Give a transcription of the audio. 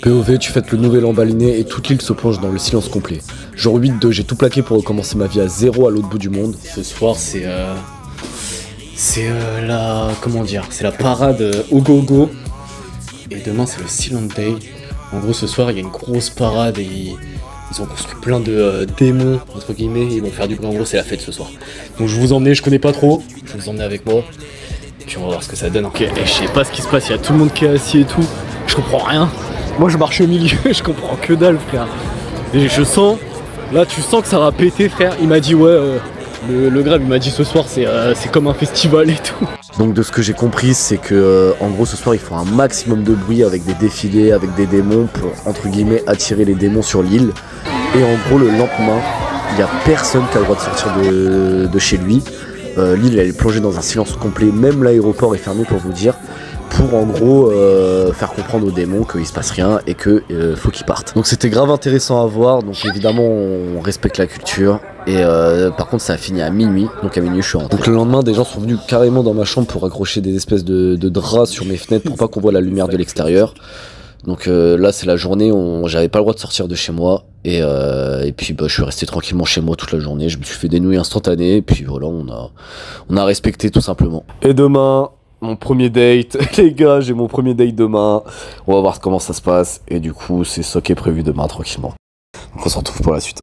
POV, tu fêtes le nouvel an baliné et toute l'île se plonge dans le silence complet. Genre 8-2, j'ai tout plaqué pour recommencer ma vie à zéro à l'autre bout du monde. Ce soir, c'est la... Comment dire? C'est la parade au gogo. Et demain, c'est le Silent Day. En gros, ce soir, il y a une grosse parade et ils ont construit plein de démons, entre guillemets. Ils vont faire du bruit. En gros, c'est la fête ce soir. Donc, je vais vous emmener, je connais pas trop. Je vais vous emmener avec moi. Puis on va voir ce que ça donne. Ok, et je sais pas ce qui se passe. Il y a tout le monde qui est assis et tout. Je comprends rien. Moi, je marche au milieu. Je comprends que dalle, frère. Et je sens... Là, tu sens que ça va péter, frère. Il m'a dit, ouais... Le grave, il m'a dit ce soir, c'est comme un festival et tout. Donc de ce que j'ai compris, c'est que en gros ce soir ils font un maximum de bruit avec des défilés, avec des démons pour entre guillemets attirer les démons sur l'île. Et en gros le lendemain, il n'y a personne qui a le droit de sortir de chez lui. L'île elle est plongée dans un silence complet, même l'aéroport est fermé pour vous dire. Pour en gros faire comprendre aux démons qu'il se passe rien et que faut qu'ils partent. Donc c'était grave intéressant à voir, donc évidemment on respecte la culture. Et par contre ça a fini à minuit, donc à minuit je suis rentré. Donc le lendemain des gens sont venus carrément dans ma chambre pour accrocher des espèces de draps sur mes fenêtres pour pas qu'on voit la lumière de l'extérieur. Donc là c'est la journée où j'avais pas le droit de sortir de chez moi. Et puis bah, je suis resté tranquillement chez moi toute la journée, je me suis fait des nouilles instantanées. Et puis voilà, on a respecté tout simplement. Et demain... Mon premier date, les gars, j'ai mon premier date demain. On va voir comment ça se passe. Et du coup, c'est ça qui est prévu demain tranquillement. Donc on se retrouve pour la suite.